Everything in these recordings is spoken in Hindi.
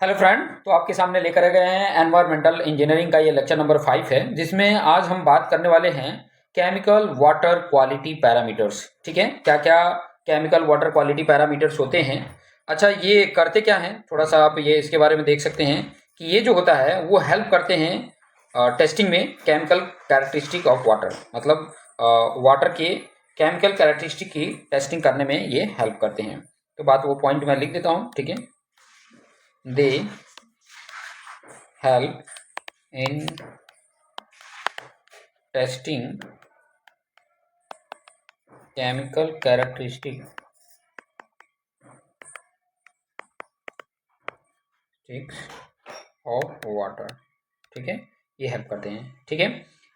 Hello friend. तो आपके सामने लेकर गए हैं एनवायरमेंटल इंजीनियरिंग का ये लेक्चर नंबर 5 है, जिसमें आज हम बात करने वाले हैं केमिकल वाटर क्वालिटी पैरामीटर्स। ठीक है, क्या क्या केमिकल वाटर क्वालिटी पैरामीटर्स होते हैं। अच्छा, ये करते क्या हैं, थोड़ा सा आप ये इसके बारे में देख सकते हैं कि ये जो होता है वो हेल्प करते हैं टेस्टिंग में केमिकल कैरेक्टरिस्टिक ऑफ वाटर, मतलब वाटर के केमिकल कैरेक्टरिस्टिक की टेस्टिंग करने में ये हेल्प करते हैं। तो बात वो पॉइंट मैं लिख देता हूँ। ठीक है, they help in testing chemical characteristics of water। ठीक है, ये हेल्प करते हैं। ठीक है,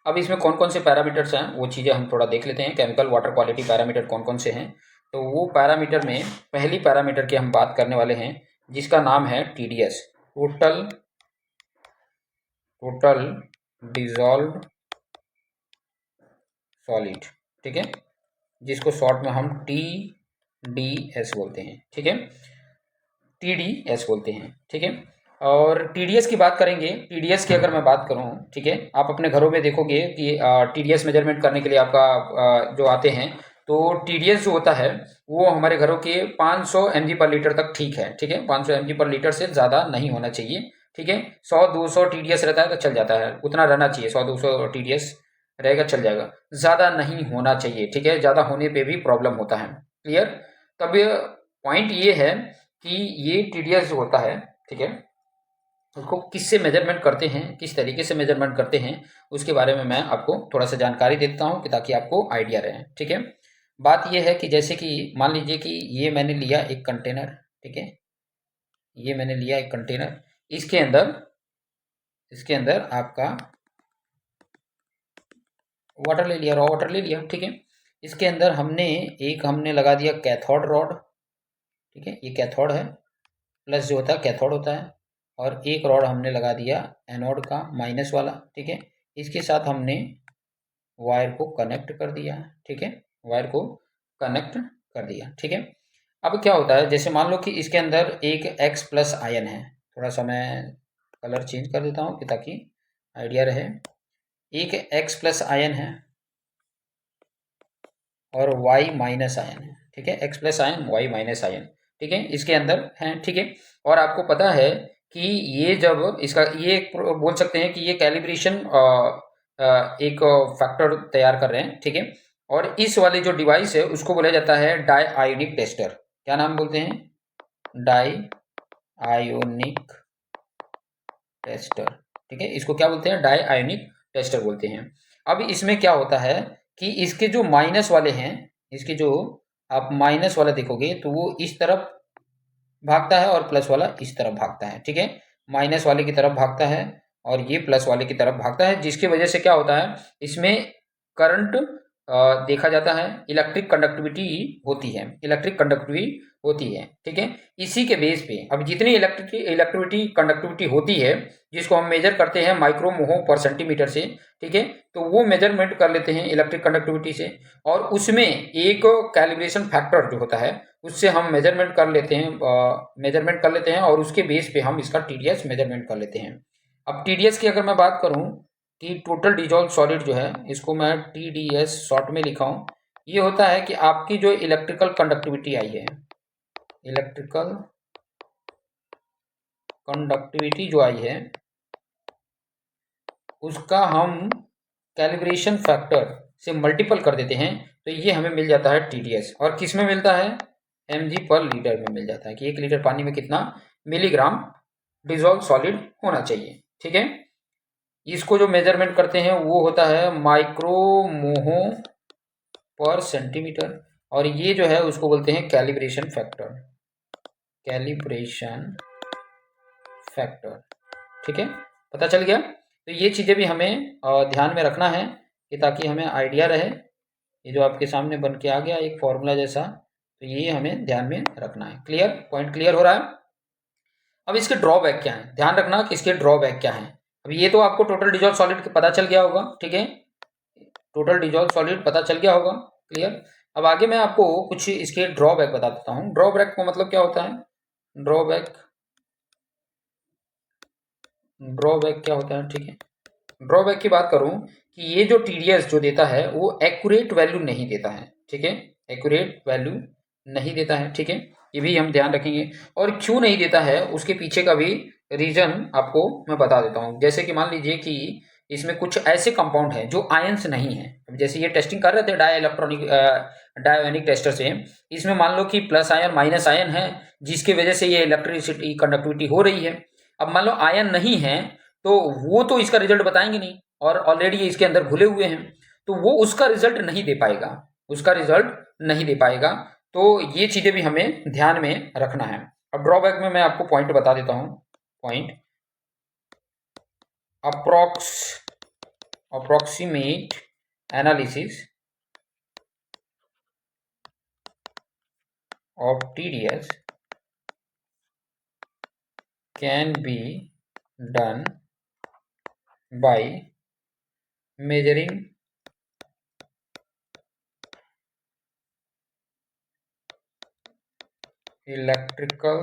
अब इसमें कौन कौन से पैरामीटर्स हैं वो चीज़ें हम थोड़ा देख लेते हैं। केमिकल वाटर क्वालिटी पैरामीटर कौन कौन से हैं, तो वो पैरामीटर में पहली पैरामीटर की हम बात करने वाले हैं, जिसका नाम है TDS, टोटल डिजॉल्व्ड सॉलिड। ठीक है, जिसको शॉर्ट में हम TDS बोलते हैं। ठीक है, TDS बोलते हैं। ठीक है, और TDS की बात करेंगे। TDS की अगर मैं बात करूं, ठीक है, आप अपने घरों में देखोगे कि TDS मेजरमेंट करने के लिए आपका जो आते हैं, तो TDS जो होता है वो हमारे घरों के 500 mg पर लीटर तक ठीक है। ठीक है, 500 mg पर लीटर से ज़्यादा नहीं होना चाहिए। ठीक है, 100-200 TDS रहता है तो चल जाता है, उतना रहना चाहिए। 100-200 TDS रहेगा, चल जाएगा, ज़्यादा नहीं होना चाहिए। ठीक है, ज़्यादा होने पे भी प्रॉब्लम होता है। क्लियर। तब पॉइंट ये है कि ये TDS जो होता है, ठीक है, उसको किससे मेजरमेंट करते हैं, किस तरीके से मेजरमेंट करते हैं, उसके बारे में मैं आपको थोड़ा सा जानकारी देता हूँ कि ताकि आपको आइडिया रहे। ठीक है, बात यह है कि जैसे कि मान लीजिए कि ये मैंने लिया एक कंटेनर। ठीक है, ये मैंने लिया एक कंटेनर, इसके अंदर आपका वाटर ले लिया, रॉ वाटर ले लिया। ठीक है, इसके अंदर हमने लगा दिया कैथोड रॉड। ठीक है, ये कैथोड है, प्लस जो होता है कैथोड होता है, और एक रॉड हमने लगा दिया एनोड का, माइनस वाला। ठीक है, इसके साथ हमने वायर को कनेक्ट कर दिया। ठीक है, वायर को कनेक्ट कर दिया। ठीक है, अब क्या होता है, जैसे मान लो कि इसके अंदर एक X प्लस आयन है। थोड़ा सा मैं कलर चेंज कर देता हूँ कि ताकि आइडिया रहे। एक X प्लस आयन है और Y माइनस आयन है। ठीक है, X plus ion, Y minus ion. ठीक है, इसके अंदर है। ठीक है, और आपको पता है कि ये जब इसका ये बोल सकते हैं कि ये कैलिब्रेशन एक फैक्टर तैयार कर रहे हैं। ठीक है, और इस वाली जो डिवाइस है उसको बोला जाता है डाई आयोनिक टेस्टर। क्या नाम बोलते हैं? Dionic tester. ठीक है, इसको क्या बोलते हैं? डाई आयोनिक टेस्टर बोलते हैं। अब इसमें क्या होता है कि इसके जो माइनस वाले हैं, इसके जो आप माइनस वाला देखोगे तो वो इस तरफ भागता है और प्लस वाला इस तरफ भागता है। ठीक है, माइनस वाले की तरफ भागता है और ये प्लस वाले की तरफ भागता है, जिसकी वजह से क्या होता है, इसमें करंट देखा जाता है, इलेक्ट्रिक कंडक्टिविटी होती है, इलेक्ट्रिक कंडक्टिविटी होती है। ठीक है, इसी के बेस पे अब जितनी इलेक्ट्रिविटी कंडक्टिविटी होती है, जिसको हम मेजर करते हैं माइक्रो मोहो पर सेंटीमीटर से। ठीक है, तो वो मेजरमेंट कर लेते हैं इलेक्ट्रिक कंडक्टिविटी से, और उसमें एक कैलिब्रेशन फैक्टर जो होता है उससे हम मेजरमेंट कर लेते हैं और उसके बेस पे हम इसका TDS मेजरमेंट कर लेते हैं। अब TDS की अगर मैं बात करूं कि टोटल डिजॉल्व सॉलिड जो है, इसको मैं TDS शॉर्ट में लिखा हूं, ये होता है कि आपकी जो इलेक्ट्रिकल कंडक्टिविटी आई है, इलेक्ट्रिकल कंडक्टिविटी जो आई है उसका हम कैलिब्रेशन फैक्टर से मल्टीपल कर देते हैं, तो ये हमें मिल जाता है TDS। और किस में मिलता है? mg पर लीटर में मिल जाता है कि 1 लीटर पानी में कितना मिलीग्राम डिजॉल्व सॉलिड होना चाहिए। ठीक है, इसको जो मेजरमेंट करते हैं वो होता है माइक्रोमोहो पर सेंटीमीटर, और ये जो है उसको बोलते हैं कैलिब्रेशन फैक्टर, कैलिब्रेशन फैक्टर। ठीक है, पता चल गया। तो ये चीज़ें भी हमें ध्यान में रखना है कि ताकि हमें आइडिया रहे। ये जो आपके सामने बन के आ गया एक फॉर्मूला जैसा, तो ये हमें ध्यान में रखना है। क्लियर, पॉइंट क्लियर हो रहा है? अब इसके ड्रॉबैक क्या है, ध्यान रखना कि इसके ड्रॉबैक क्या है। अब ये तो आपको टोटल डिजॉल्व सॉलिड पता चल गया होगा। ठीक है, टोटल डिजॉल्व सॉलिड पता चल गया होगा। क्लियर। अब आगे मैं आपको कुछ इसके ड्रॉबैक बता देता हूँ। ड्रॉबैक का मतलब क्या होता है? ड्रॉबैक ड्रॉबैक क्या होता है, ठीक है। ड्रॉबैक की बात करूं कि ये जो टीडीएस जो देता है वो एक्यूरेट वैल्यू नहीं देता है, ठीक है। एक्यूरेट वैल्यू नहीं देता है, ठीक है। ये भी हम ध्यान रखेंगे। और क्यों नहीं देता है उसके पीछे का भी रीजन आपको मैं बता देता हूँ। जैसे कि मान लीजिए कि इसमें कुछ ऐसे कंपाउंड हैं जो आयंस नहीं है। अब जैसे ये टेस्टिंग कर रहे थे डाई इलेक्ट्रॉनिक डायोनिक टेस्टर से, इसमें मान लो कि प्लस आयन माइनस आयन है, जिसकी वजह से ये इलेक्ट्रिसिटी कंडक्टिविटी हो रही है। अब मान लो आयन नहीं है तो वो तो इसका रिजल्ट बताएंगे नहीं, और ऑलरेडी ये इसके अंदर घुले हुए हैं, तो वो उसका रिजल्ट नहीं दे पाएगा, उसका रिजल्ट नहीं दे पाएगा। तो ये चीजें भी हमें ध्यान में रखना है। अब ड्रॉबैक में मैं आपको पॉइंट बता देता हूं। Point, approximate analysis of TDS can be done by measuring electrical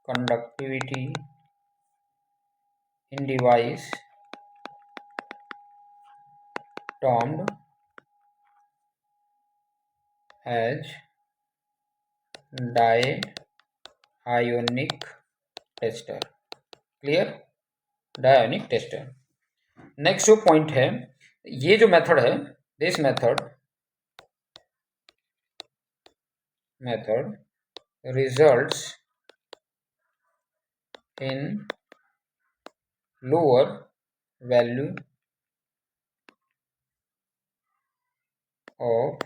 conductivity in device termed as diionic tester। Clear, dionic tester. Next जो पॉइंट है, ये जो मेथड है, this method results in lower value of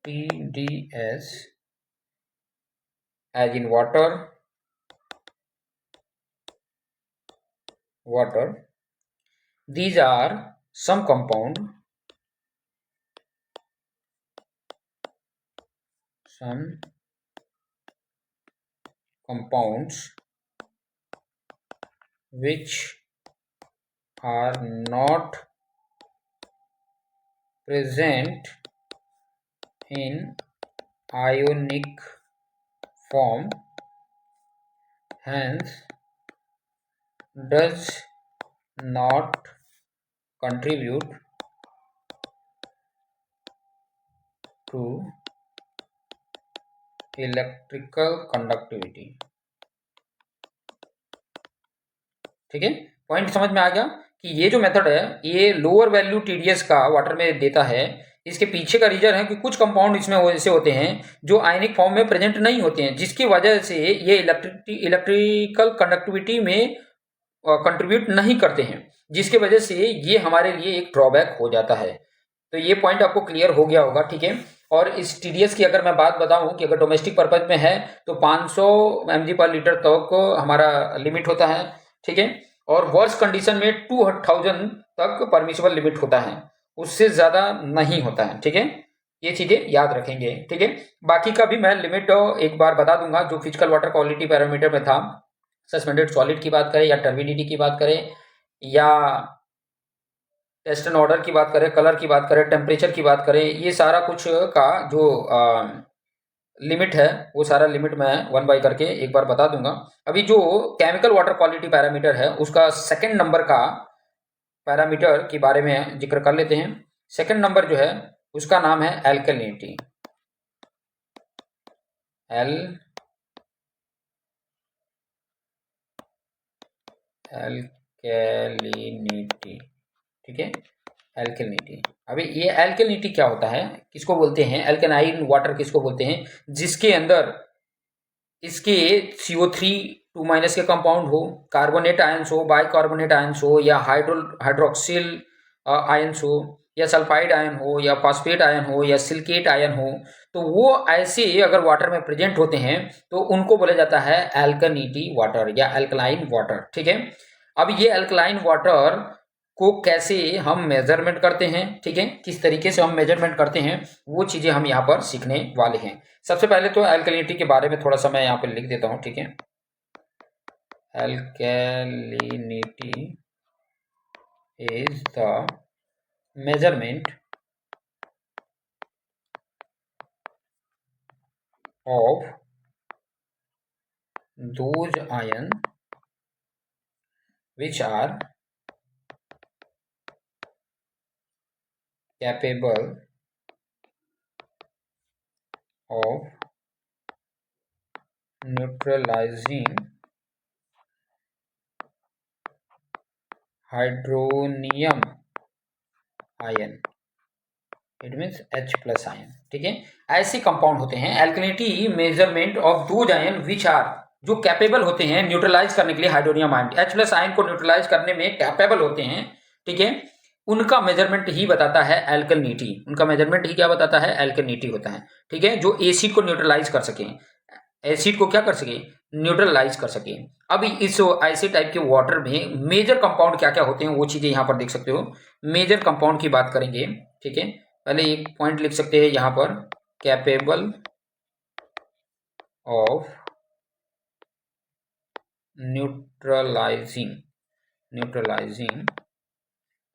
TDS as in water, these are some compounds which are not present in ionic form, hence does not contribute to electrical conductivity. ठीक है, पॉइंट समझ में आ गया कि ये जो मेथड है ये लोअर वैल्यू टीडीएस का वाटर में देता है। इसके पीछे का रीजन है कि कुछ कंपाउंड इसमें ऐसे होते हैं जो आयनिक फॉर्म में प्रेजेंट नहीं होते हैं, जिसकी वजह से ये इलेक्ट्रिकल कंडक्टिविटी में कंट्रीब्यूट नहीं करते हैं, जिसकी वजह से ये हमारे लिए एक ड्रॉबैक हो जाता है। तो ये पॉइंट आपको क्लियर हो गया होगा, ठीक है। और इस टीडीएस की अगर मैं बात बताऊं कि अगर डोमेस्टिक पर्पज में है तो 500 mg पर लीटर तक हमारा लिमिट होता है, ठीक है। और वर्स्ट कंडीशन में 2000 तक परमिसिबल लिमिट होता है, उससे ज्यादा नहीं होता है, ठीक है। ये चीजें याद रखेंगे, ठीक है। बाकी का भी मैं लिमिट एक बार बता दूंगा। जो फिजिकल वाटर क्वालिटी पैरामीटर में था, सस्पेंडेड सॉलिड की बात करें या टर्बिडिटी की बात करें या टेस्ट एंड ऑर्डर की बात करें, कलर की बात करें, टेम्परेचर की बात करें, ये सारा कुछ का जो लिमिट है वो सारा लिमिट मैं वन बाय करके एक बार बता दूंगा। अभी जो केमिकल वाटर क्वालिटी पैरामीटर है उसका सेकंड नंबर का पैरामीटर के बारे में जिक्र कर लेते हैं। सेकंड नंबर जो है उसका नाम है एल्कलिनिटी। एल्कलिनिटी, ठीक है, एल्कलिनिटी। अभी ये एल्कलिनिटी क्या होता है, किसको बोलते हैं, एल्कलाइन वाटर किसको बोलते हैं, जिसके अंदर इसके CO3 2- के कंपाउंड हो, कार्बोनेट आयंस हो, बाइकार्बोनेट आयंस हो, या हाइड्रोक्सिल आयंस हो, या सल्फाइड आयन हो, या फॉस्फेट आयन हो, या सिलिकेट आयन हो, तो वो ऐसे अगर वाटर में प्रेजेंट होते हैं तो उनको बोला जाता है एल्कलिनिटी वाटर या एल्कलाइन वाटर, ठीक है। अब ये एल्कलाइन वाटर को कैसे हम मेजरमेंट करते हैं, ठीक है, किस तरीके से हम मेजरमेंट करते हैं, वो चीजें हम यहाँ पर सीखने वाले हैं। सबसे पहले तो एल्कलिनिटी के बारे में थोड़ा सा मैं यहाँ पे लिख देता हूँ, ठीक है। Alkalinity is the measurement of those ion which are capable of neutralizing hydronium ion, it means H+ ion. ठीक है, ऐसे कंपाउंड होते हैं एल्कलिनिटी मेजरमेंट ऑफ दो आयन विच आर, जो कैपेबल होते हैं न्यूट्रलाइज करने के लिए हाइड्रोनियम आयन, H+ आयन को न्यूट्रलाइज करने में कैपेबल होते हैं। ठीक है, उनका मेजरमेंट ही बताता है एल्कलिनिटी, उनका मेजरमेंट ही क्या बताता है, एल्कलिनिटी होता है। ठीक है, जो एसिड को न्यूट्रलाइज कर सके, एसिड को क्या कर सके, न्यूट्रलाइज कर सके। अब इस ऐसे टाइप के वाटर में मेजर कंपाउंड क्या क्या होते हैं वो चीजें यहां पर देख सकते हो। मेजर कंपाउंड की बात करेंगे। ठीक है, पहले एक पॉइंट लिख सकते हैं यहां पर, कैपेबल ऑफ न्यूट्रलाइजिंग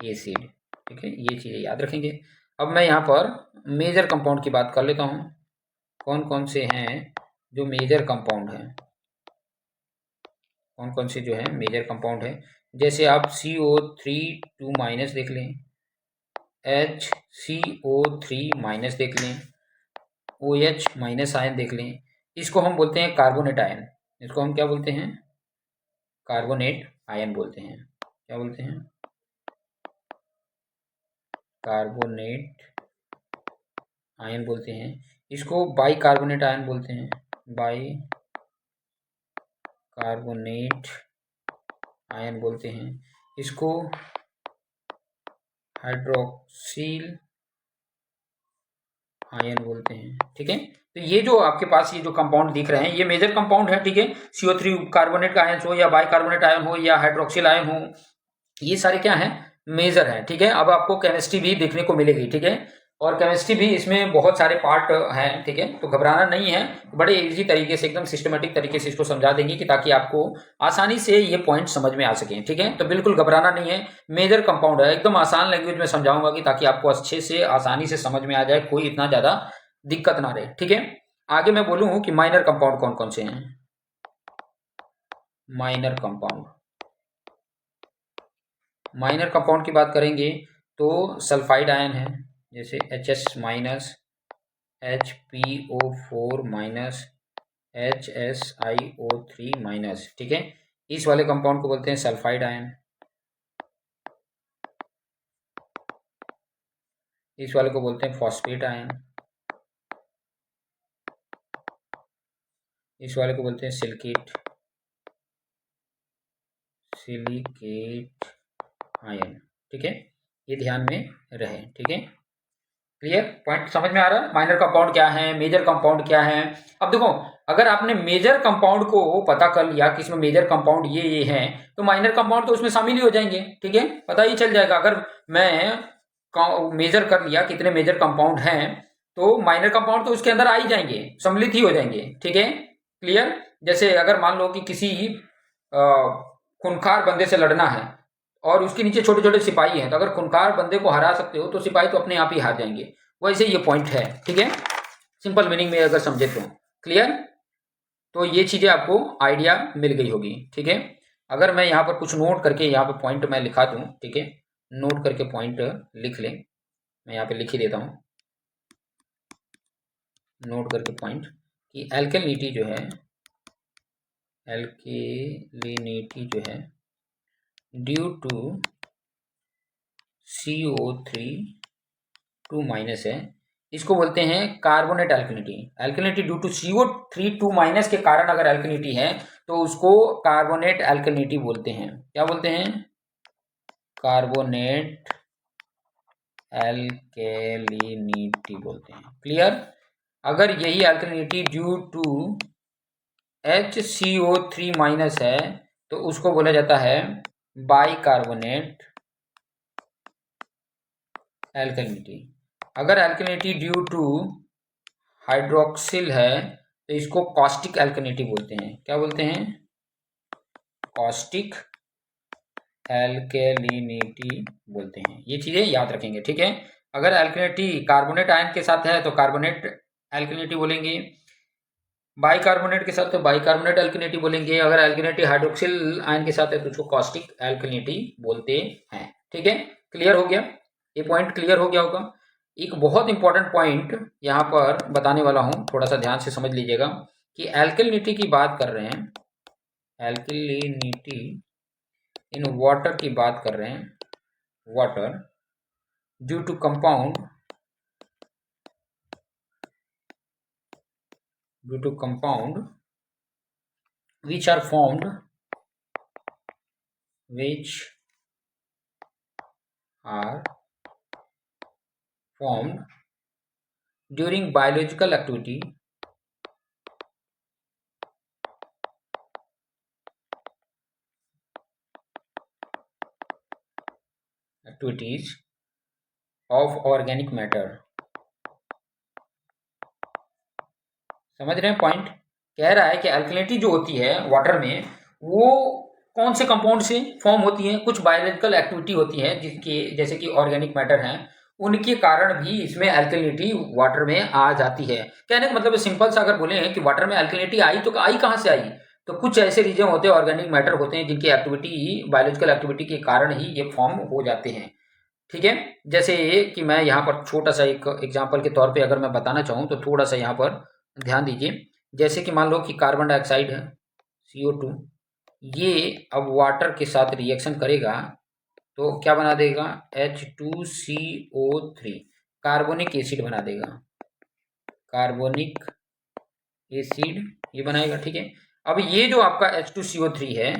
एसिड। ठीक है, ये चीजें याद रखेंगे। अब मैं यहां पर मेजर कंपाउंड की बात कर लेता हूं, कौन कौन से हैं जो मेजर कंपाउंड हैं, कौन कौन से जो है मेजर कंपाउंड है। जैसे आप CO3 2- देख लें, HCO3- देख लें, OH- आयन देख लें। इसको हम बोलते हैं कार्बोनेट आयन, इसको हम क्या बोलते हैं, कार्बोनेट आयन बोलते हैं। क्या बोलते हैं, कार्बोनेट आयन बोलते हैं। इसको बाई कार्बोनेट आयन बोलते हैं, बाई कार्बोनेट आयन बोलते हैं। इसको हाइड्रोक्सिल आयन बोलते हैं। ठीक है, तो ये जो आपके पास ये जो कंपाउंड दिख रहे हैं ये मेजर कंपाउंड है। ठीक है, CO3 कार्बोनेट का आयन हो या बाई कार्बोनेट आयन हो या हाइड्रोक्सिल आयन हो, ये सारे क्या हैं, मेजर हैं। ठीक है, अब आपको केमिस्ट्री भी देखने को मिलेगी। ठीक है, और केमिस्ट्री भी इसमें बहुत सारे पार्ट हैं। ठीक है, तो घबराना नहीं है, बड़े इजी तरीके से एकदम सिस्टमेटिक तरीके से इसको समझा देंगे कि ताकि आपको आसानी से ये पॉइंट समझ में आ सके। ठीक है, तो बिल्कुल घबराना नहीं है, मेजर कंपाउंड है, एकदम आसान लैंग्वेज में समझाऊंगा कि ताकि आपको अच्छे से आसानी से समझ में आ जाए, कोई इतना ज्यादा दिक्कत ना रहे। ठीक है, आगे मैं बोलूं कि माइनर कंपाउंड कौन कौन से हैं। माइनर कंपाउंड, माइनर कंपाउंड की बात करेंगे तो सल्फाइड आयन है, जैसे HS-, HPO4-, HSiO3-। ठीक है, इस वाले कंपाउंड को बोलते हैं सल्फाइड आयन। इस वाले को बोलते हैं फॉस्फेट आयन। इस वाले को बोलते हैं सिलिकेट आयन। ठीक है, ये ध्यान में रहे। ठीक है, क्लियर, पॉइंट समझ में आ रहा है, माइनर कंपाउंड क्या है, मेजर कंपाउंड क्या है। अब देखो, अगर आपने मेजर कंपाउंड को पता कर लिया कि इसमें मेजर कंपाउंड ये हैं, तो माइनर कंपाउंड तो उसमें शामिल ही हो जाएंगे। ठीक है, पता ही चल जाएगा। अगर मैं मेजर कर लिया कितने मेजर कंपाउंड हैं, तो माइनर कंपाउंड तो उसके अंदर आ ही जाएंगे, सम्मिलित ही हो जाएंगे। ठीक है, क्लियर। जैसे अगर मान लो कि किसी खूंखार बंदे से लड़ना है और उसके नीचे छोटे छोटे सिपाही हैं, तो अगर खूंखार बंदे को हरा सकते हो तो सिपाही तो अपने आप ही हार जाएंगे। वैसे ये पॉइंट है। ठीक है, सिंपल मीनिंग में अगर समझे तो। क्लियर, तो ये चीजें आपको आइडिया मिल गई होगी। ठीक है, अगर मैं यहाँ पर कुछ नोट करके यहाँ पे पॉइंट मैं लिखा दूं, ठीक है, नोट करके पॉइंट लिख लें, मैं यहाँ पे लिख ही देता हूँ, नोट करके पॉइंट, कि एल्केलिनिटी जो है, एल्केलिनिटी जो है ड्यू टू CO3 2- है, इसको बोलते हैं carbonate alkalinity. Alkalinity due to CO3 2- के कारण अगर एल्कलिनिटी है तो उसको कार्बोनेट एल्कलिनिटी बोलते हैं। क्या बोलते हैं, कार्बोनेट एल्कलिनिटी बोलते हैं। क्लियर, अगर यही एल्कलिनिटी ड्यू टू HCO3- है तो उसको बोला जाता है बाइकार्बोनेट एल्कलिनिटी। अगर एल्कलिनिटी ड्यू टू हाइड्रोक्सिल है तो इसको कॉस्टिक एल्कलिनिटी बोलते हैं। क्या बोलते हैं, कॉस्टिक एल्कलिनिटी बोलते हैं। ये चीजें याद रखेंगे। ठीक है, अगर एल्कलिनिटी कार्बोनेट आयन के साथ है तो कार्बोनेट एल्कलिनिटी बोलेंगे, बाइकार्बोनेट के साथ तो बाइकार्बोनेट एल्किनिटी बोलेंगे, अगर एल्किनिटी हाइड्रोक्सिल आयन के साथ है तो उसको कॉस्टिक एल्किनिटी बोलते हैं। ठीक है, क्लियर हो गया, ये पॉइंट क्लियर हो गया होगा। एक बहुत इंपॉर्टेंट पॉइंट यहाँ पर बताने वाला हूँ, थोड़ा सा ध्यान से समझ लीजिएगा कि एल्किनिटी की बात कर रहे हैं, एल्किलिनिटी इन वाटर की बात कर रहे हैं, water due to compound which are formed during biological activities of organic matter। समझ रहे हैं पॉइंट? कह रहा है कि अल्कलिनिटी जो होती है वाटर में वो कौन से कंपाउंड से फॉर्म होती है, कुछ बायोलॉजिकल एक्टिविटी होती है जिसकी, जैसे कि ऑर्गेनिक मैटर हैं, उनके कारण भी इसमें अल्कलिनिटी वाटर में आ जाती है। कहने का मतलब सिंपल सा अगर बोले कि वाटर में अल्कलिनिटी आई तो आई कहाँ से आई, तो कुछ ऐसे रीजन होते हैं, ऑर्गेनिक मैटर होते हैं जिनकी एक्टिविटी, बायोलॉजिकल एक्टिविटी के कारण ही ये फॉर्म हो जाते हैं। ठीक है, जैसे कि मैं यहाँ पर छोटा सा एक एग्जाम्पल के तौर पे अगर मैं बताना चाहूँ तो थोड़ा सा यहाँ पर ध्यान दीजिए। जैसे कि मान लो कि कार्बन डाइऑक्साइड है, CO2, ये अब वाटर के साथ रिएक्शन करेगा तो क्या बना देगा, H2CO3, कार्बोनिक एसिड बना देगा, कार्बोनिक एसिड ये बनाएगा। ठीक है, अब ये जो आपका H2CO3 है,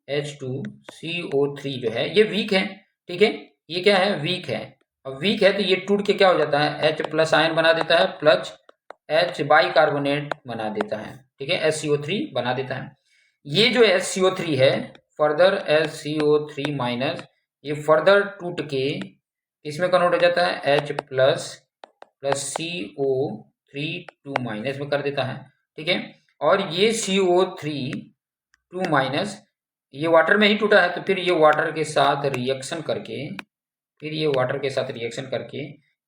H2CO3 जो है ये वीक है। ठीक है, ये क्या है, वीक है। अब वीक है तो ये टूट के क्या हो जाता है, H प्लस आयन बना देता है, प्लस H बाई कार्बोनेट बना देता है। ठीक है, HCO3 बना देता है। ये जो HCO3 है, फर्दर HCO3 माइनस, ये फर्दर टूट के इसमें कन्वर्ट हो जाता है, H plus plus CO3 2 minus में कर देता है। ठीक है, और ये CO3 2 माइनस ये वाटर में ही टूटा है तो फिर ये वाटर के साथ रिएक्शन करके,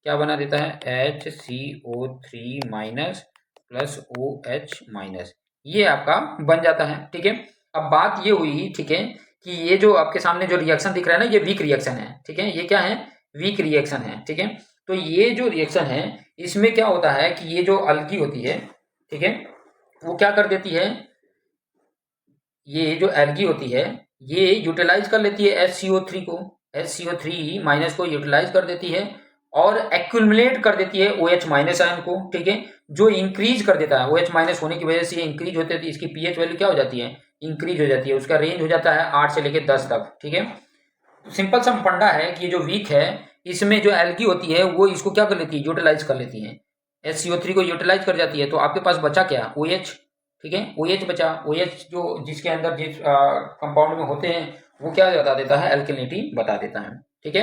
क्या बना देता है, HCO3 minus plus OH minus, ये आपका बन जाता है। ठीक है, अब बात ये हुई, ठीक है, कि ये जो आपके सामने जो रिएक्शन दिख रहा है ना, ये वीक रिएक्शन है। ठीक है, ये क्या है, वीक रिएक्शन है। ठीक है, तो ये जो रिएक्शन है इसमें क्या होता है कि ये जो अल्गी होती है, ठीक है, वो क्या कर देती है, ये जो एल्गी होती है ये यूटिलाइज कर लेती है HCO3 को, HCO3 माइनस को यूटिलाइज कर देती है और एक्यूमुलेट कर देती है OH माइनस आयन को। ठीक है, जो इंक्रीज कर देता है, OH माइनस होने की वजह से ये इंक्रीज होती है, इसकी pH वैल्यू क्या हो जाती है, इंक्रीज हो जाती है, उसका रेंज हो जाता है 8 से लेकर 10 तक। ठीक है, सिंपल सा फंडा है कि ये जो वीक है इसमें जो एल्गी होती है वो इसको क्या कर लेती है, यूटिलाइज कर लेती है, HCO3 को यूटिलाइज कर जाती है, तो आपके पास बचा क्या, OH। ठीक है, OH बचा, OH जो जिसके अंदर जिस कंपाउंड में होते हैं वो क्या बता देता है, एल्किलिनिटी बता देता है। ठीक है,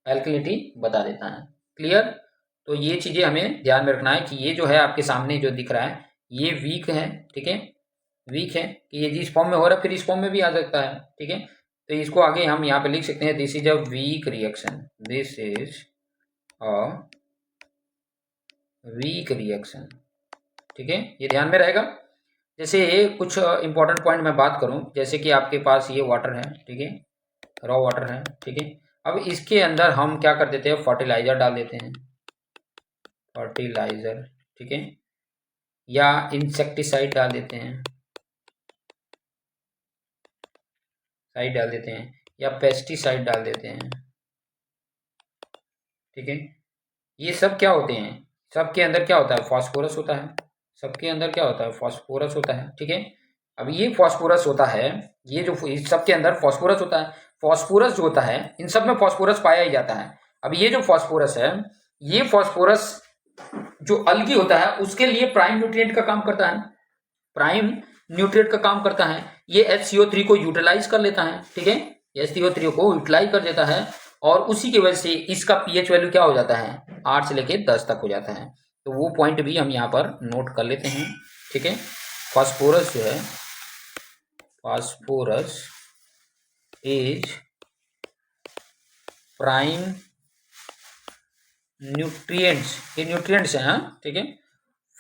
एल्किलिनिटी बता देता है। क्लियर? तो ये चीजें हमें ध्यान में रखना है कि ये जो है आपके सामने जो दिख रहा है ये वीक है। ठीक है, वीक है कि ये जिस फॉर्म में हो रहा है फिर इस फॉर्म में भी आ सकता है। ठीक है, तो इसको आगे हम यहाँ पे लिख सकते हैं, this is a weak reaction, this is a weak reaction. ठीक है, ये ध्यान में रहेगा। जैसे कुछ इंपॉर्टेंट पॉइंट मैं बात करूं, जैसे कि आपके पास ये वाटर है, ठीक है, रॉ वाटर है। ठीक है, अब इसके अंदर हम क्या कर देते हैं, फर्टिलाइजर डाल देते हैं, फर्टिलाइजर। ठीक है, या इंसेक्टिसाइड डाल देते हैं, साइड डाल देते हैं, या पेस्टिसाइड डाल देते हैं। ठीक है, ये सब क्या होते हैं, सबके अंदर क्या होता है, फास्फोरस होता है, सबके अंदर क्या होता है, फास्फोरस होता है। ठीक है, अब ये फास्फोरस होता है, ये जो इस सबके अंदर फास्फोरस होता है, फास्फोरस जो होता है इन सब में फास्फोरस पाया ही जाता है। अब ये जो फास्फोरस है, ये फास्फोरस जो अलगी होता है उसके लिए प्राइम न्यूट्रिएंट का काम करता है, प्राइम न्यूट्रिएंट का काम करता है। ये HCO3 को यूटिलाइज कर लेता है। ठीक है, HCO3 को यूटिलाइज कर देता है और उसी की वजह से इसका pH वैल्यू क्या हो जाता है, 8 से लेके 10 तक हो जाता है। तो वो पॉइंट भी हम यहाँ पर नोट कर लेते हैं। ठीक है, फास्फोरस जो है, फास्फोरस इज प्राइम न्यूट्रिएंट्स, ये न्यूट्रिएंट्स हैं। हाँ, ठीक है,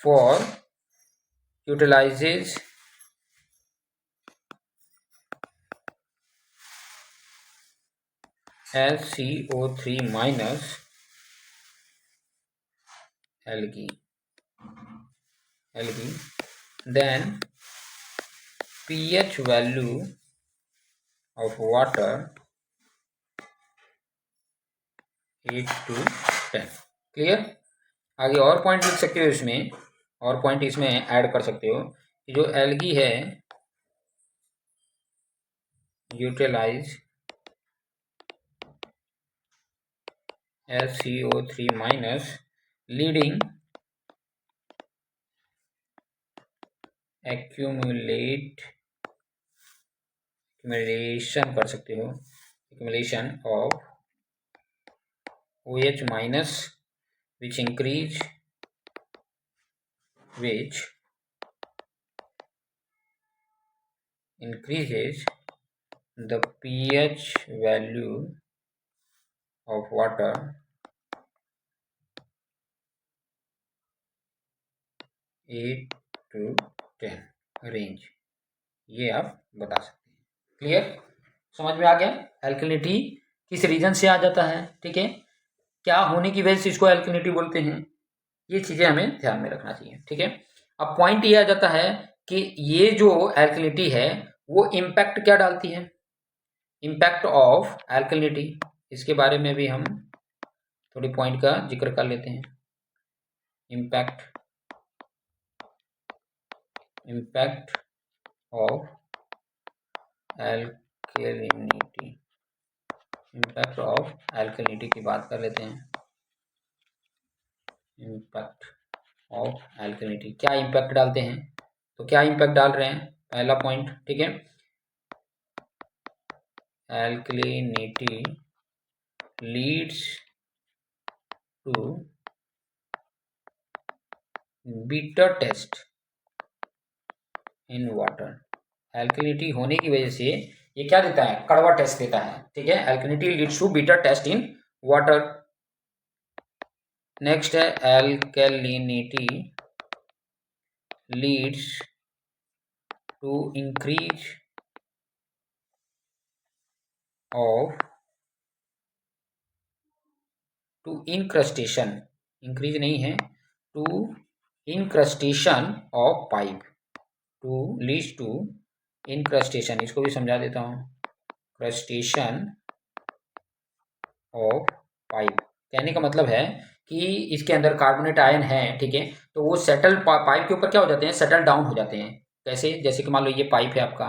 for utilizes SCO3 minus algae, then pH value of water 8 to 10। Clear. आगे और पॉइंट लिख सकते हो इसमें, और पॉइंट इसमें ऐड कर सकते हो कि जो एल्गी है utilise SCO3 minus leading accumulation कर सकते हो, accumulation of OH minus which increases the pH value of water 8 to 10 range, ये आप बता सकते हैं। क्लियर, समझ में आ गया। एल्कलिनिटी किस रीजन से आ जाता है, ठीक है, क्या होने की वजह से इसको एल्कलिनिटी बोलते हैं, ये चीजें हमें ध्यान में रखना चाहिए, ठीक है। अब पॉइंट ये आ जाता है कि ये जो एल्कलिनिटी है वो इम्पैक्ट क्या डालती है, इम्पैक्ट ऑफ एल्कलिनिटी, इसके बारे में भी हम थोड़ी पॉइंट का जिक्र कर लेते हैं। Impact of alkalinity, impact of alkalinity की बात कर लेते हैं। इम्पैक्ट ऑफ एल्कलिनिटी, क्या इम्पैक्ट डालते हैं, तो क्या इम्पैक्ट डाल रहे हैं, पहला पॉइंट, ठीक है, alkalinity leads to bitter taste in water. Alkalinity होने की वजह से ये क्या देता है, कड़वा टेस्ट देता है, ठीक है। Alkalinity leads to bitter taste in water. Next है alkalinity leads to increase of to incrustation, increase नहीं है, to incrustation of pipe, to leads to incrustation, इसको भी समझा देता हूँ, क्रस्टेशन ऑफ पाइप, कहने का मतलब है कि इसके अंदर कार्बोनेट आयन है, ठीक है, तो वो सेटल पाइप के ऊपर क्या हो जाते हैं, सेटल डाउन हो जाते हैं। कैसे, जैसे कि मान लो ये पाइप है आपका,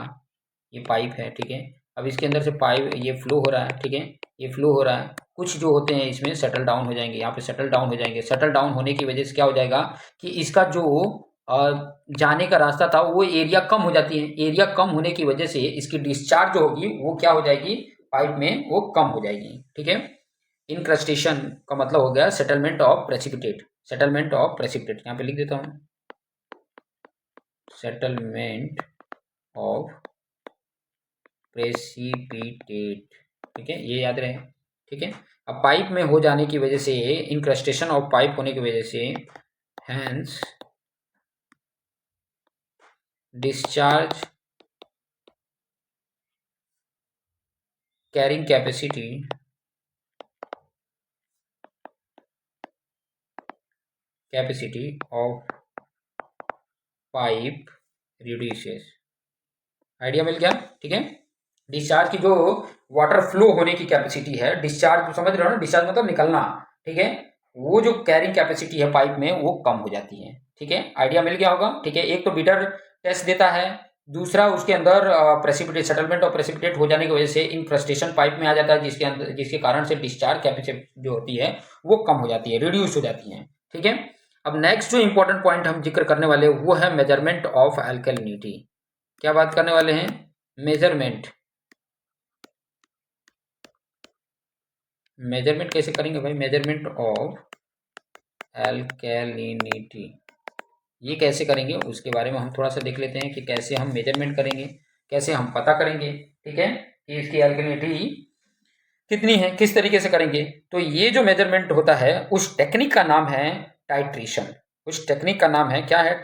ये पाइप है, ठीक है, अब इसके अंदर से पाइप ये फ्लो हो रहा है, ठीक है, ये फ्लो हो रहा है, कुछ जो होते हैं इसमें सेटल डाउन हो जाएंगे, यहाँ पे सेटल डाउन हो जाएंगे। सेटल डाउन होने की वजह से क्या हो जाएगा कि इसका जो जाने का रास्ता था वो एरिया कम हो जाती है, एरिया कम होने की वजह से इसकी डिस्चार्ज जो होगी वो क्या हो जाएगी, पाइप में वो कम हो जाएगी, ठीक है। इनक्रस्टेशन का मतलब हो गया settlement of precipitate, settlement of precipitate, यहाँ पे लिख देता हूँ, सेटलमेंट ऑफ प्रेसिपिटेट, ठीक है, ये याद रहे, ठीक है। अब पाइप में हो जाने की वजह से, इनक्रस्टेशन ऑफ पाइप होने की वजह से, hence discharge carrying capacity of pipe reduces. Idea मिल गया, ठीक है। डिस्चार्ज की जो वाटर फ्लो होने की कैपेसिटी है, डिस्चार्ज समझ रहे हो ना, डिस्चार्ज मतलब निकलना, ठीक है, वो जो कैरिंग कैपेसिटी है पाइप में वो कम हो जाती है, ठीक है। आइडिया मिल गया होगा, ठीक है। एक तो बिटर टेस्ट देता है, दूसरा उसके अंदर प्रेसिपिटेट, सेटलमेंट और प्रेसिपिटेट हो जाने की वजह से इनक्रस्टेशन पाइप में आ जाता है, जिसके अंदर, जिसके कारण से डिस्चार्ज कैपेसिटी जो होती है वो कम हो जाती है, रिड्यूस हो जाती है, ठीक है। अब नेक्स्ट जो इंपॉर्टेंट पॉइंट हम जिक्र करने वाले वो है मेजरमेंट ऑफ एल्कलिनिटी। क्या बात करने वाले हैं, मेजरमेंट, मेजरमेंट कैसे करेंगे भाई, मेजरमेंट ऑफ एल्कलिनिटी ये कैसे करेंगे उसके बारे में हम थोड़ा सा देख लेते हैं कि कैसे हम मेजरमेंट करेंगे, कैसे हम पता करेंगे, ठीक है, कि इसकी एल्कलिनिटी कितनी है, किस तरीके से करेंगे। तो ये जो मेजरमेंट होता है उस टेक्निक का नाम है टाइट्रेशन, उस टेक्निक का नाम है क्या है,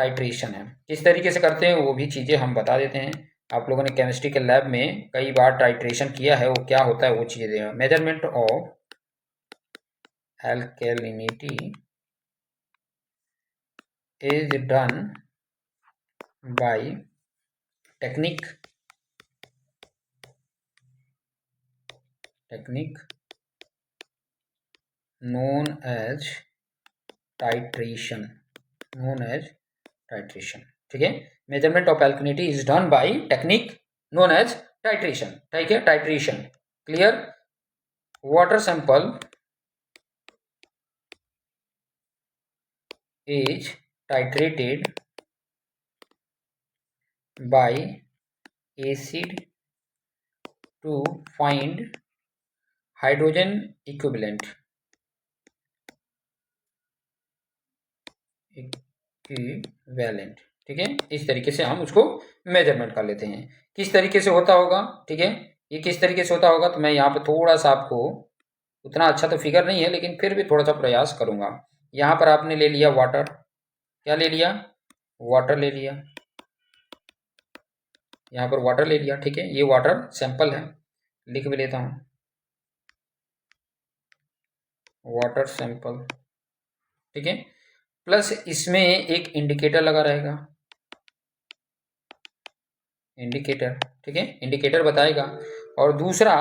टाइट्रेशन है। किस तरीके से करते हैं वो भी चीज़ें हम बता देते हैं। आप लोगों ने केमिस्ट्री के लैब में कई बार टाइट्रेशन किया है, वो क्या होता है वो चीज़ें दें। Measurement of alkalinity is done by technique known as titration, ठीक है। Measurement of alkalinity is done by technique known as titration, ठीक है, titration. Clear. Water sample is titrated by acid to find hydrogen equivalent, ठीक है। इस तरीके से हम उसको मेजरमेंट कर लेते हैं। किस तरीके से होता होगा, ठीक है, ये किस तरीके से होता होगा, तो मैं यहाँ पे थोड़ा सा आपको, उतना अच्छा तो फिगर नहीं है लेकिन फिर भी थोड़ा सा प्रयास करूँगा। यहाँ पर आपने ले लिया वाटर, क्या ले लिया, वाटर ले लिया, यहाँ पर वाटर ले लिया, ठीक है। ये वाटर सैंपल है, लिख भी लेता हूँ, वाटर सैंपल, ठीक है। प्लस इसमें एक इंडिकेटर लगा रहेगा, इंडिकेटर, ठीक है, इंडिकेटर बताएगा। और दूसरा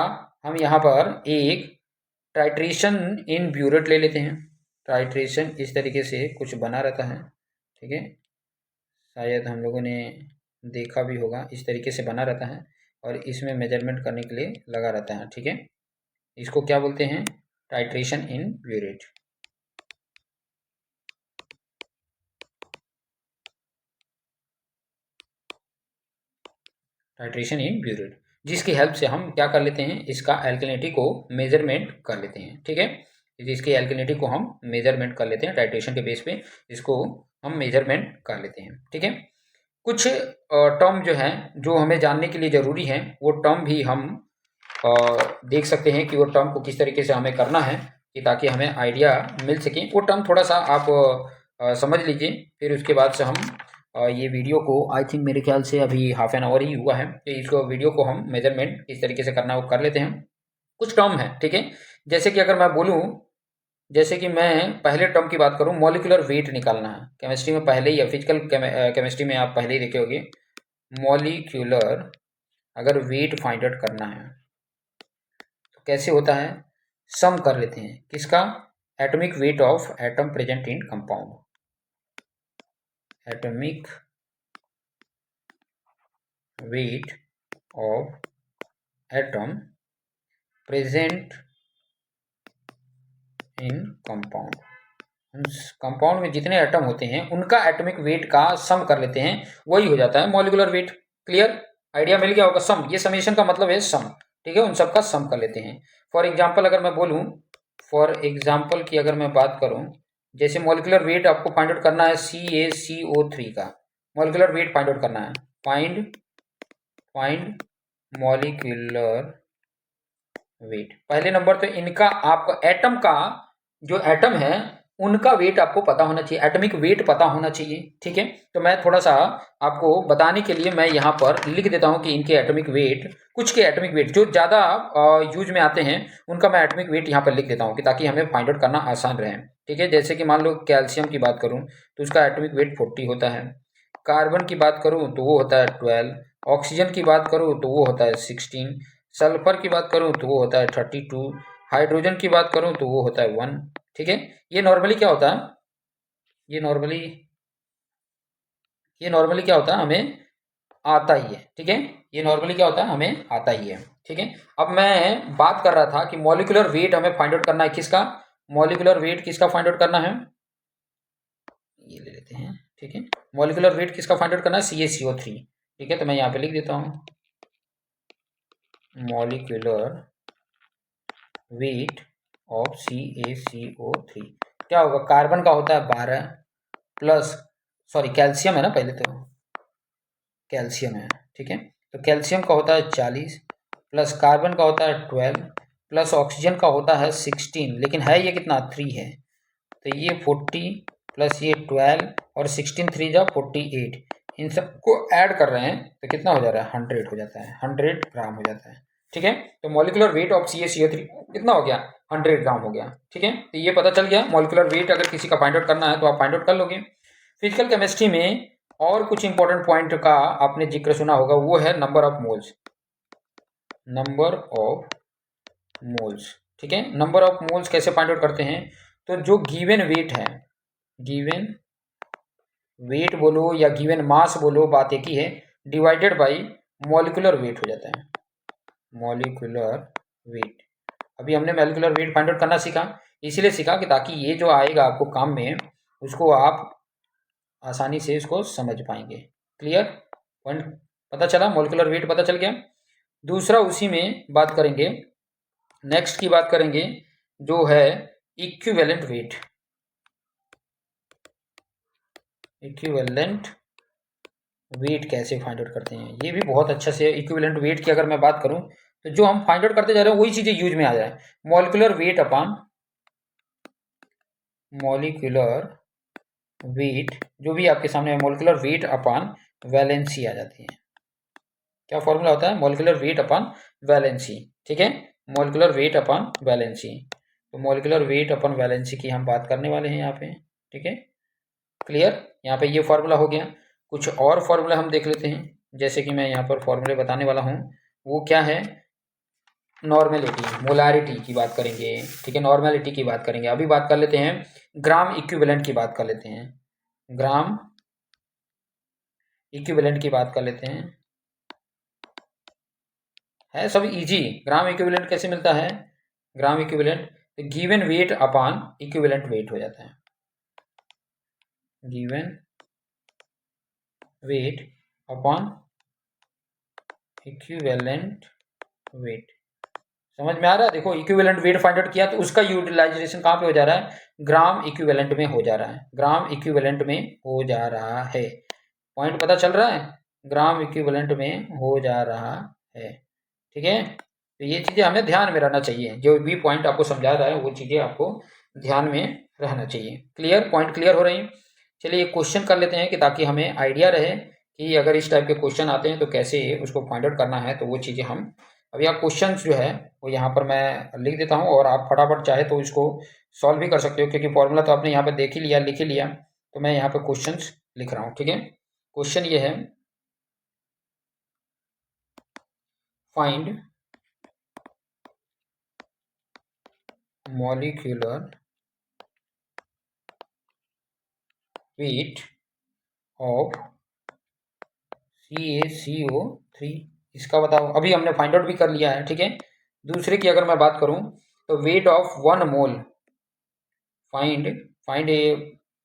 हम यहाँ पर एक टाइट्रेशन इन ब्यूरेट ले लेते हैं। टाइट्रेशन इस तरीके से कुछ बना रहता है, ठीक है, शायद हम लोगों ने देखा भी होगा, इस तरीके से बना रहता है और इसमें मेजरमेंट करने के लिए लगा रहता है, ठीक है। इसको क्या बोलते हैं, टाइट्रेशन इन ब्यूरेट। टाइट्रेशन इन ब्यूरेट, जिसकी हेल्प से हम क्या कर लेते हैं, इसका एल्कलिनिटी को मेजरमेंट कर लेते हैं, ठीक है। जिसकी एल्कलिनिटी को हम मेजरमेंट कर लेते हैं, टाइट्रेशन के बेस पे इसको हम मेजरमेंट कर लेते हैं, ठीक है। कुछ टर्म जो है जो हमें जानने के लिए ज़रूरी है, वो टर्म भी हम देख सकते हैं कि वो टर्म को किस तरीके से हमें करना है, कि ताकि हमें आइडिया मिल सके। वो टर्म थोड़ा सा आप समझ लीजिए, फिर उसके बाद से हम ये वीडियो को, आई थिंक मेरे ख्याल से अभी हाफ एन आवर ही हुआ है, तो इसको वीडियो को हम मेजरमेंट किस तरीके से करना है वो कर लेते हैं। कुछ टर्म है, ठीक है, जैसे कि अगर मैं बोलूँ, जैसे कि मैं पहले टर्म की बात करूं, मॉलिक्यूलर वेट निकालना है। केमिस्ट्री में पहले ही, फिजिकल केमिस्ट्री में आप पहले ही देखे होंगे, मॉलिक्यूलर अगर वेट फाइंड आउट करना है तो कैसे होता है, सम कर लेते हैं, किसका, atomic weight of atom present in compound, atomic weight of atom present in compound. Compound में जितने एटम होते हैं उनका एटॉमिक वेट का सम कर लेते हैं, वही हो जाता है मॉलिक्यूलर वेट। क्लियर, आइडिया मिल गया होगा। सम, ये समेशन का मतलब है सम, ठीक है, उन सब का सम कर लेते हैं। फॉर एग्जांपल अगर मैं बोलूं, फॉर एग्जांपल की अगर मैं बात करूं, जैसे मॉलिक्यूलर वेट आपको फाइंड आउट करना है CaCO3 का, मॉलिक्यूलर वेट फाइंड आउट करना है, फाइंड मॉलिक्यूलर वेट। पहले नंबर तो इनका, आपका एटम का जो एटम है उनका वेट आपको पता होना चाहिए, एटॉमिक वेट पता होना चाहिए, ठीक है। तो मैं थोड़ा सा आपको बताने के लिए मैं यहाँ पर लिख देता हूँ कि इनके एटॉमिक वेट, कुछ के एटॉमिक वेट जो ज़्यादा यूज में आते हैं उनका मैं एटॉमिक वेट यहाँ पर लिख देता हूँ, कि ताकि हमें फाइंड आउट करना आसान रहे, ठीक है। जैसे कि मान लो कैल्शियम की बात करूँ तो उसका एटॉमिक वेट 40 होता है, कार्बन की बात करूँ तो वो होता है 12, ऑक्सीजन की बात करूँ तो वो होता है 16, सल्फर की बात करूँ तो वो होता है 32, हाइड्रोजन की बात करूँ तो वो होता है 1, ठीक है। ये नॉर्मली क्या होता है, ये नॉर्मली क्या होता है, हमें आता ही है, ठीक है, ये नॉर्मली क्या होता है, हमें आता ही है, ठीक है। अब मैं बात कर रहा था कि मॉलिक्यूलर वेट हमें फाइंड आउट करना है, किसका, मॉलिक्यूलर वेट किसका फाइंड आउट करना है, ये ले लेते हैं, ठीक है। मॉलिक्यूलर वेट किसका फाइंड आउट करना है, CaCO3, ठीक है। तो मैं यहाँ पे लिख देता हूँ, मॉलिक्यूलर वेट ऑफ CaCO3 क्या होगा, कार्बन का होता है 12 प्लस, सॉरी कैल्शियम है ना, पहले तो कैल्शियम है, ठीक है। तो कैल्शियम का होता है 40 प्लस कार्बन का होता है 12 प्लस ऑक्सीजन का होता है 16, लेकिन है ये कितना, 3 है, तो ये 40 प्लस ये 12 और 16 3 जा 48, इन सबको ऐड कर रहे हैं तो कितना हो जा रहा है, 100 हो जाता है, 100 ग्राम हो जाता है। ठीक है, तो मॉलिकुलर वेट ऑफ CaCO3 कितना हो गया, 100 ग्राम हो गया। ठीक है, तो ये पता चल गया। मॉलिकुलर वेट अगर किसी का फाइंड आउट करना है तो आप फाइंड आउट कर लोगे। फिजिकल केमिस्ट्री में और कुछ इंपॉर्टेंट पॉइंट का आपने जिक्र सुना होगा, वो है number of moles. Number of moles, ठीक है, नंबर ऑफ मोल्स कैसे फाइंड आउट करते हैं, तो जो गिवन वेट है, गिवन वेट बोलो या गिवन मास बोलो, बात एक ही है, डिवाइडेड बाय मॉलिकुलर वेट हो जाता है, मॉलिकुलर वेट। अभी हमने मॉलिकुलर वेट फाइंड आउट करना सीखा, इसीलिए सीखा कि ताकि ये जो आएगा आपको काम में, उसको आप आसानी से इसको समझ पाएंगे। क्लियर पॉइंट पता चला, मॉलिकुलर वेट पता चल गया। दूसरा उसी में बात करेंगे, नेक्स्ट की बात करेंगे जो है इक्विवेलेंट वेट। इक्विवेलेंट वेट कैसे फाइंड आउट करते हैं, ये भी बहुत अच्छा से। इक्विवेलेंट वेट की अगर मैं बात करूं तो जो हम फाइंड आउट करते जा रहे हैं वही चीजें यूज में आ जाए। Molecular weight upon molecular weight, जो भी आपके सामने है, मॉलिकुलर वेट अपॉन वैलेंसी आ जाती है। क्या फॉर्मूला होता है, मॉलिकुलर वेट अपॉन वैलेंसी। ठीक है, मॉलिकुलर वेट अपॉन वैलेंसी, तो मॉलिकुलर वेट अपॉन वैलेंसी की हम बात करने वाले हैं यहाँ पे। ठीक है, क्लियर, यहाँ पे ये फॉर्मूला हो गया। कुछ और फॉर्मूला हम देख लेते हैं, जैसे कि मैं यहाँ पर फॉर्मूले बताने वाला हूँ, वो क्या है, नॉर्मेलिटी, मोलारिटी की बात करेंगे। ठीक है, नॉर्मेलिटी की बात करेंगे। अभी बात कर लेते हैं ग्राम इक्विवेलेंट की बात कर लेते हैं, ग्राम इक्विवेलेंट की बात कर लेते हैं। है सब इजी। ग्राम इक्विवेलेंट कैसे मिलता है, gram equivalent given weight upon equivalent weight हो जाता है, given weight upon equivalent weight. समझ में आ रहा है, देखो इक्विवेलेंट वेट फाइंड आउट किया तो उसका यूटिलाइजेशन कहाँ पे हो जा रहा है, ग्राम इक्विवेलेंट में हो जा रहा है, ग्राम इक्विवेलेंट में हो जा रहा है। पॉइंट पता चल रहा है, ग्राम इक्विवेलेंट में हो जा रहा है। ठीक है, तो ये चीज़ें हमें ध्यान में रहना चाहिए, जो भी पॉइंट आपको समझा रहा है वो चीज़ें आपको ध्यान में रहना चाहिए। क्लियर, पॉइंट क्लियर हो रही हैं। चलिए एक क्वेश्चन कर लेते हैं कि ताकि हमें आइडिया रहे कि अगर इस टाइप के क्वेश्चन आते हैं तो कैसे उसको फाइंड आउट करना है, तो वो चीज़ें हम अभी आप क्वेश्चन जो है वो यहाँ पर मैं लिख देता हूँ, और आप फटाफट चाहे तो इसको सॉल्व भी कर सकते हो, क्योंकि फॉर्मूला तो आपने यहाँ पर देख ही लिया, लिख ही लिया, तो मैं यहाँ पर क्वेश्चन लिख रहा हूँ। ठीक है, क्वेश्चन ये है, find molecular weight of CaCO3, इसका बताओ। अभी हमने फाइंड आउट भी कर लिया है। ठीक है, दूसरे की अगर मैं बात करूं तो weight of 1 mole, find find ये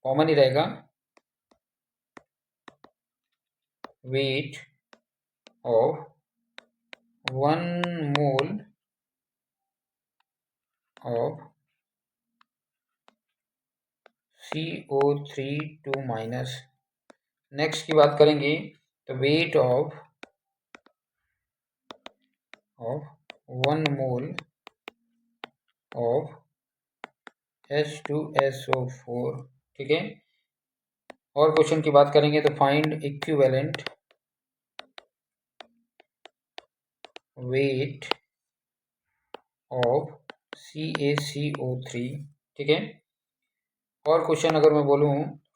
कॉमन ही रहेगा, weight of 1 mole of CO3 2 minus. Next की बात करेंगे तो weight of 1 mole of H2SO4। ठीक है, और क्वेश्चन की बात करेंगे तो find equivalent weight of CaCO3। ठीक है, और क्वेश्चन अगर मैं बोलूँ,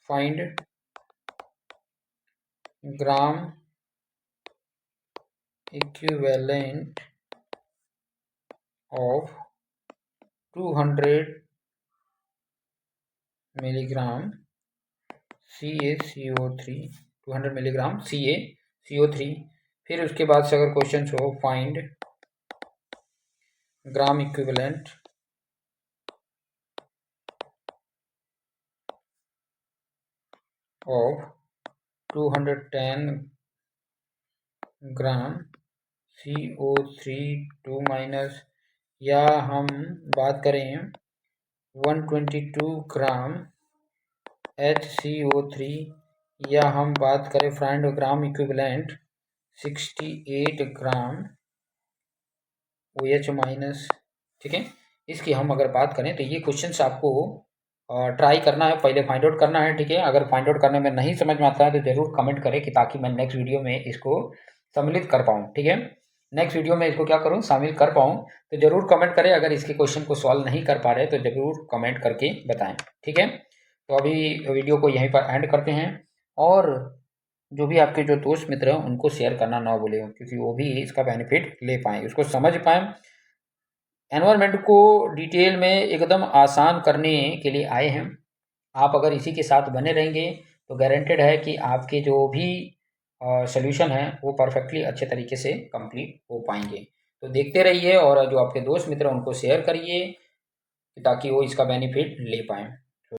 find gram equivalent of 200 milligram CaCO3, 200 milligram CaCO3। फिर उसके बाद से अगर क्वेश्चन हो, find gram equivalent of 210 gram CO3 2 minus, या हम बात करें 122 ग्राम HCO3, या हम बात करें फाइंड ग्राम इक्विवेलेंट 68 ग्राम OH माइनस। ठीक है, इसकी हम अगर बात करें तो ये क्वेश्चंस आपको ट्राई करना है, पहले फाइंड आउट करना है, ठीक है। अगर फाइंड आउट करने में नहीं समझ में आता है तो ज़रूर कमेंट करें कि ताकि मैं नेक्स्ट वीडियो में इसको सम्मिलित कर पाऊँ, ठीक है। नेक्स्ट वीडियो में इसको क्या करूँ, शामिल कर पाऊँ। तो ज़रूर कमेंट करें, अगर इसके क्वेश्चन को सॉल्व नहीं कर पा रहे तो ज़रूर कमेंट करके बताएं, ठीक है। तो अभी वीडियो को यहीं पर एंड करते हैं, और जो भी आपके जो दोस्त मित्र हैं उनको शेयर करना ना भूलें, क्योंकि वो भी इसका बेनिफिट ले पाएँ, उसको समझ पाएँ। एनवायरनमेंट को डिटेल में एकदम आसान करने के लिए आए हैं। आप अगर इसी के साथ बने रहेंगे तो गारंटेड है कि आपके जो भी सॉल्यूशन है वो परफेक्टली अच्छे तरीके से कंप्लीट हो पाएंगे। तो देखते रहिए, और जो आपके दोस्त मित्र हैं उनको शेयर करिए ताकि वो इसका बेनिफिट ले पाएँ।